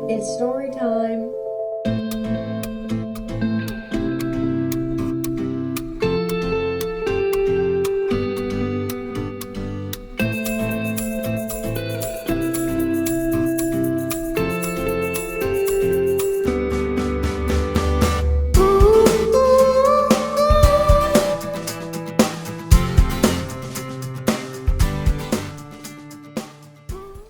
It's story time.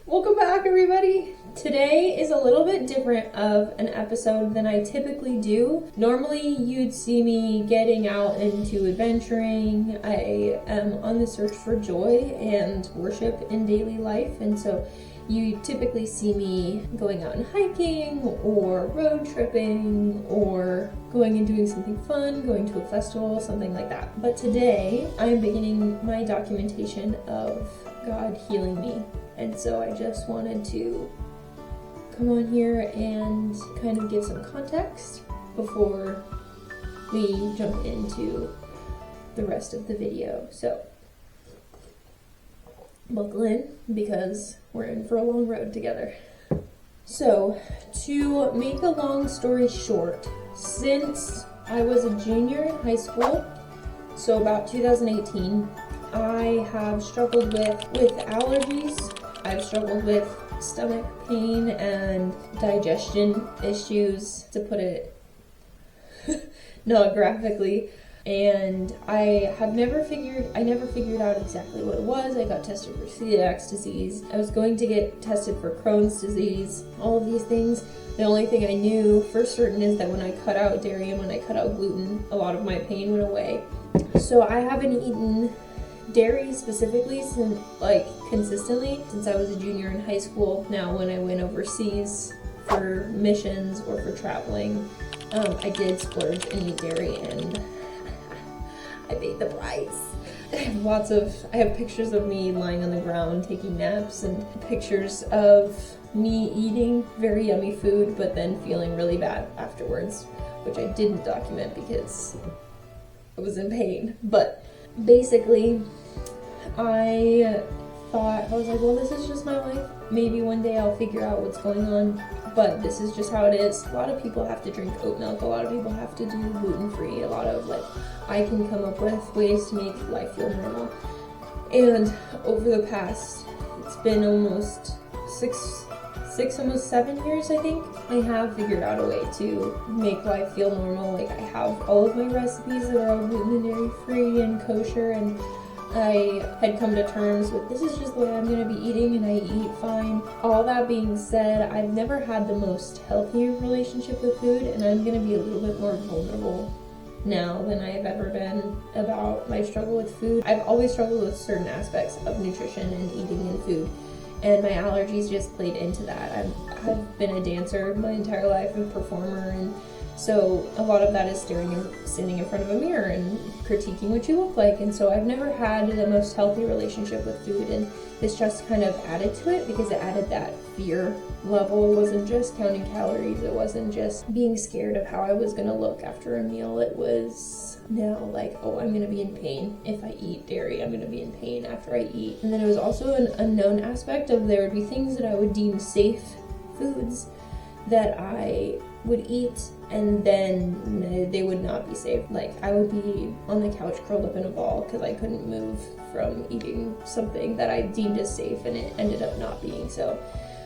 Welcome back, everybody. Today is a little bit different of an episode than I typically do. Normally, you'd see me getting out into adventuring. I am on the search for joy and worship in daily life, and so you typically see me going out and hiking or road tripping or going and doing something fun, going to a festival, something like that. But today, I'm beginning my documentation of God healing me. And so I just wanted to come on here and kind of give some context before we jump into the rest of the video. So buckle in because we're in for a long road together. So to make a long story short, since I was a junior in high school, so about 2018, I have struggled with allergies. I've struggled with stomach pain and digestion issues, to put it not graphically. And I never figured out exactly what it was. I got tested for celiac disease. I was going to get tested for Crohn's disease, all of these things. The only thing I knew for certain is that when I cut out dairy and when I cut out gluten, a lot of my pain went away. So I haven't eaten dairy specifically consistently since I was a junior in high school. Now when I went overseas for missions or for traveling, I did splurge and eat dairy, and I paid the price. I have pictures of me lying on the ground taking naps, and pictures of me eating very yummy food but then feeling really bad afterwards, which I didn't document because I was in pain. But basically, I was like, well, this is just my life. Maybe one day I'll figure out what's going on, but this is just how it is. A lot of people have to drink oat milk. A lot of people have to do gluten-free. I can come up with ways to make life feel normal. And over the past, it's been almost almost 7 years, I think, I have figured out a way to make life feel normal. I have all of my recipes that are all gluten and dairy free and kosher, and I had come to terms with this is just the way I'm going to be eating, and I eat fine. All that being said, I've never had the most healthy relationship with food, and I'm going to be a little bit more vulnerable now than I have ever been about my struggle with food. I've always struggled with certain aspects of nutrition and eating and food, and my allergies just played into that. I've been a dancer my entire life, a performer, and so a lot of that is standing in front of a mirror and critiquing what you look like. And so I've never had the most healthy relationship with food, and this just kind of added to it because it added that fear level. It wasn't just counting calories. It wasn't just being scared of how I was going to look after a meal. It was now like, oh, I'm going to be in pain if I eat dairy. I'm going to be in pain after I eat. And then it was also an unknown aspect of there would be things that I would deem safe foods that I would eat, and then they would not be safe. Like, I would be on the couch curled up in a ball because I couldn't move from eating something that I deemed as safe, and it ended up not being so.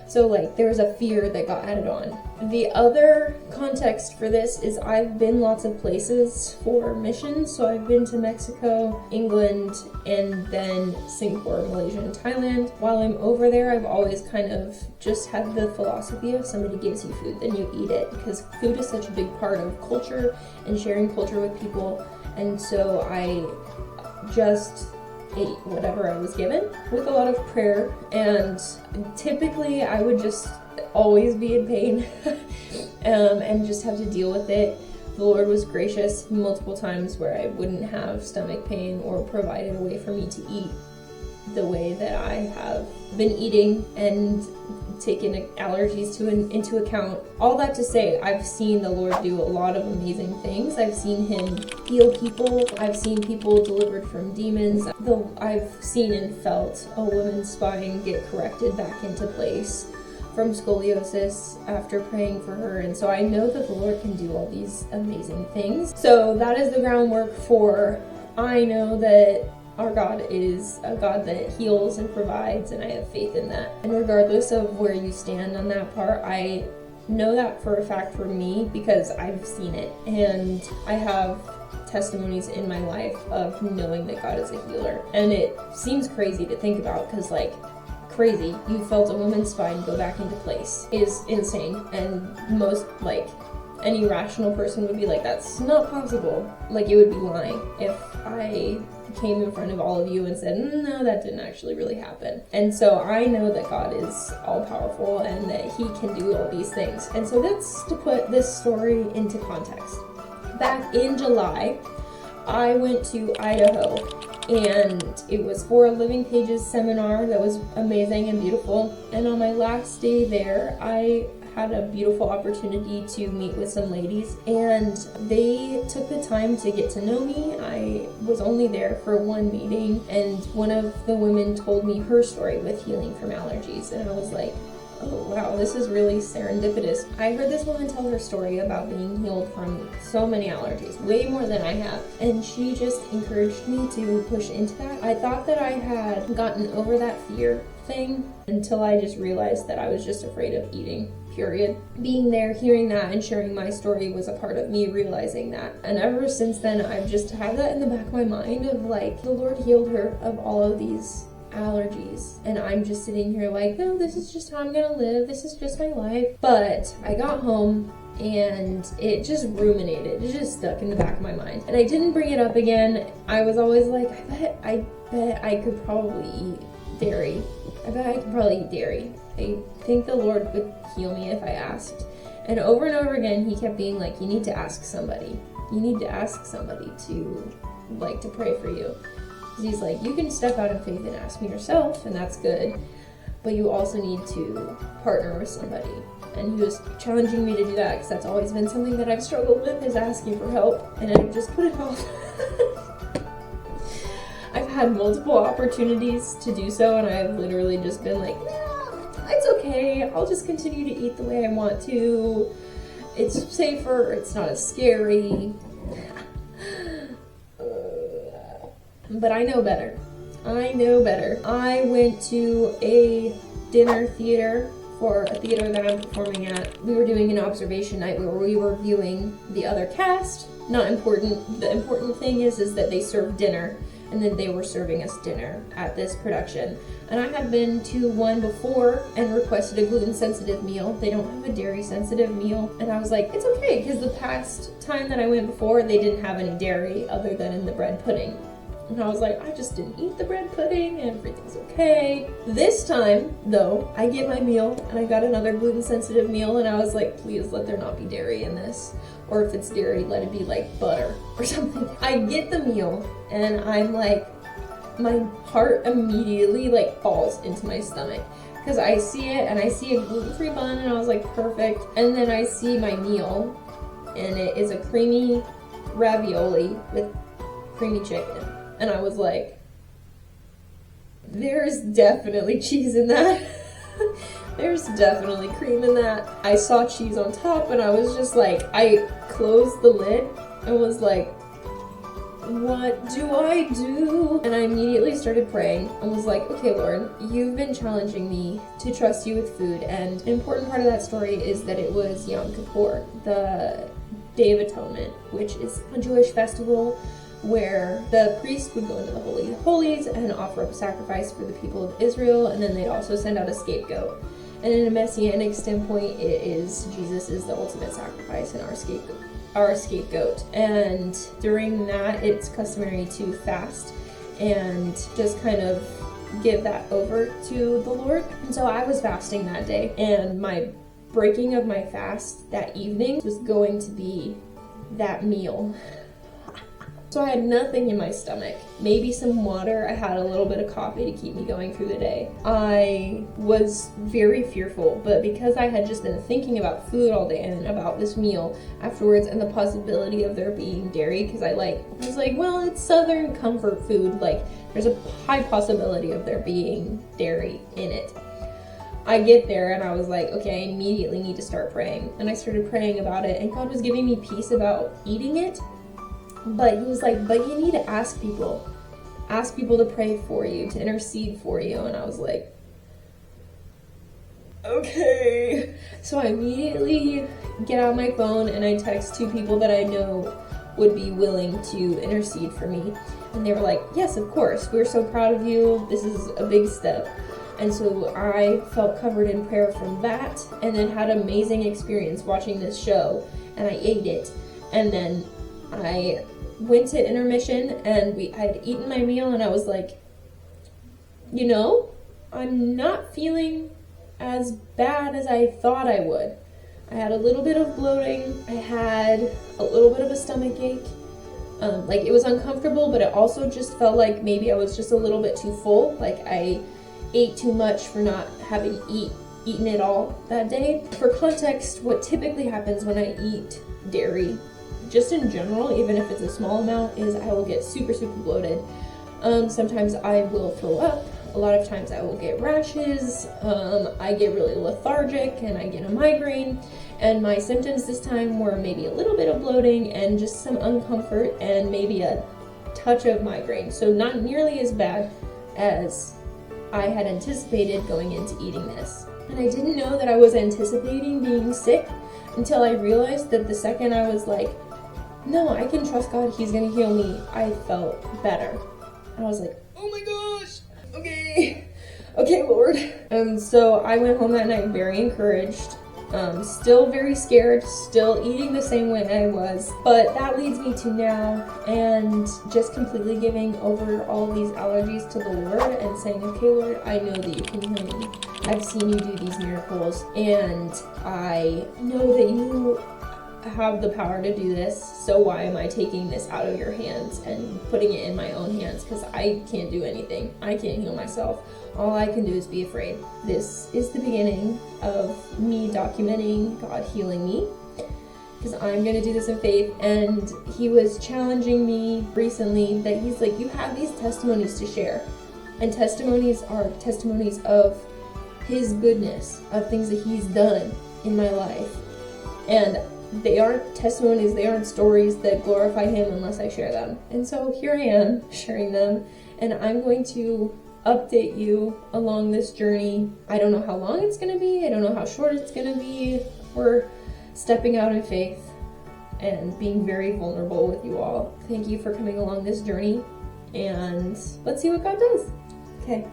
So there was a fear that got added on. The other context for this is I've been lots of places for missions. So I've been to Mexico, England, and then Singapore, Malaysia, and Thailand. While I'm over there, I've always kind of just had the philosophy of somebody gives you food, then you eat it, because food is such a big part of culture and sharing culture with people. And so I just ate whatever I was given with a lot of prayer, and typically I would just always be in pain and just have to deal with it. The Lord was gracious multiple times where I wouldn't have stomach pain or provided a way for me to eat the way that I have been eating, and taken allergies into account. All that to say, I've seen the Lord do a lot of amazing things. I've seen him heal people. I've seen people delivered from demons. I've seen and felt a woman's spine get corrected back into place from scoliosis after praying for her. And so I know that the Lord can do all these amazing things. So that is the groundwork for, I know that our God is a God that heals and provides, and I have faith in that. And regardless of where you stand on that part, I know that for a fact for me because I've seen it. And I have testimonies in my life of knowing that God is a healer. And it seems crazy to think about because, like, crazy, you felt a woman's spine go back into place is insane. And most, like, any rational person would be like, that's not possible. Like, it would be lying if I came in front of all of you and said, no, that didn't actually really happen. And so I know that God is all powerful and that he can do all these things. And so that's to put this story into context. Back in July, I went to Idaho, and it was for a Living Pages seminar that was amazing and beautiful. And on my last day there, I had a beautiful opportunity to meet with some ladies, and they took the time to get to know me. I was only there for one meeting, and one of the women told me her story with healing from allergies, and I was like, oh wow, this is really serendipitous. I heard this woman tell her story about being healed from so many allergies, way more than I have, and she just encouraged me to push into that. I thought that I had gotten over that fear thing until I just realized that I was just afraid of eating, period. Being there, hearing that, and sharing my story was a part of me realizing that. And ever since then, I've just had that in the back of my mind of like, the Lord healed her of all of these allergies, and I'm just sitting here like, no, this is just how I'm gonna live, this is just my life. But I got home and it just ruminated, it just stuck in the back of my mind, and I didn't bring it up again. I was always like, I bet I could probably eat dairy. I bet I could probably eat dairy. I think the Lord would heal me if I asked. And over again, he kept being like, you need to ask somebody. You need to ask somebody to pray for you. He's like, you can step out in faith and ask me yourself, and that's good, but you also need to partner with somebody. And he was challenging me to do that because that's always been something that I've struggled with, is asking for help, and I've just put it off. I've had multiple opportunities to do so, and I've literally just been like, no, it's okay, I'll just continue to eat the way I want to. It's safer, it's not as scary. But I know better. I know better. I went to a dinner theater for a theater that I'm performing at. We were doing an observation night where we were viewing the other cast. Not important. The important thing is that they served dinner, and then they were serving us dinner at this production. And I had been to one before and requested a gluten-sensitive meal. They don't have a dairy-sensitive meal. And I was like, it's okay, because the past time that I went before, they didn't have any dairy other than in the bread pudding. And I was like, I just didn't eat the bread pudding, and everything's okay. This time, though, I get my meal, and I got another gluten-sensitive meal, and I was like, please let there not be dairy in this. Or if it's dairy, let it be like butter or something. I get the meal, and I'm like, my heart immediately like falls into my stomach. Because I see it, and I see a gluten-free bun, and I was like, perfect. And then I see my meal, and it is a creamy ravioli with creamy chicken. And I was like, there's definitely cheese in that. There's definitely cream in that. I saw cheese on top, and I was just like, I closed the lid and was like, what do I do? And I immediately started praying and was like, okay, Lord, you've been challenging me to trust you with food. And an important part of that story is that it was Yom Kippur, the Day of Atonement, which is a Jewish festival where the priest would go into the Holy of Holies and offer up a sacrifice for the people of Israel, and then they'd also send out a scapegoat. And in a messianic standpoint, it is Jesus is the ultimate sacrifice and our scapegoat. And during that, it's customary to fast and just kind of give that over to the Lord. And so I was fasting that day, and my breaking of my fast that evening was going to be that meal. So I had nothing in my stomach, maybe some water. I had a little bit of coffee to keep me going through the day. I was very fearful, but because I had just been thinking about food all day and about this meal afterwards and the possibility of there being dairy, because I was like, well, it's Southern comfort food, like there's a high possibility of there being dairy in it. I get there and I was like, okay, I immediately need to start praying. And I started praying about it, and God was giving me peace about eating it. But he was like, but you need to ask people. Ask people to pray for you, to intercede for you. And I was like, okay. So I immediately get out my phone and I text 2 people that I know would be willing to intercede for me. And they were like, yes, of course. We're so proud of you. This is a big step. And so I felt covered in prayer from that, and then had an amazing experience watching this show, and I ate it. And then I went to intermission, and I had eaten my meal, and I was like, you know, I'm not feeling as bad as I thought I would. I had a little bit of bloating. I had a little bit of a stomach ache. Like it was uncomfortable, but it also just felt like maybe I was just a little bit too full. Like I ate too much for not having eaten it all that day. For context, what typically happens when I eat dairy, just in general, even if it's a small amount, is I will get super bloated. Sometimes I will throw up. A lot of times I will get rashes. I get really lethargic and I get a migraine. And my symptoms this time were maybe a little bit of bloating and just some uncomfort and maybe a touch of migraine. So not nearly as bad as I had anticipated going into eating this. And I didn't know that I was anticipating being sick until I realized that the second I was like, no, I can trust God, he's gonna heal me, I felt better. And I was like, oh my gosh, okay, Lord. And so I went home that night very encouraged, still very scared, still eating the same way I was, but that leads me to now, and just completely giving over all these allergies to the Lord and saying, okay, Lord, I know that you can heal me. I've seen you do these miracles, and I know that you have the power to do this, so why am I taking this out of your hands and putting it in my own hands? Because I can't do anything. I can't heal myself. All I can do is be afraid. This is the beginning of me documenting God healing me, because I'm going to do this in faith. And he was challenging me recently that he's like, you have these testimonies to share, and testimonies are testimonies of his goodness, of things that he's done in my life. And they aren't testimonies, they aren't stories that glorify him unless I share them. And so here I am sharing them, and I'm going to update you along this journey. I don't know how long it's going to be. I don't know how short it's going to be. We're stepping out in faith and being very vulnerable with you all. Thank you for coming along this journey, and let's see what God does. Okay.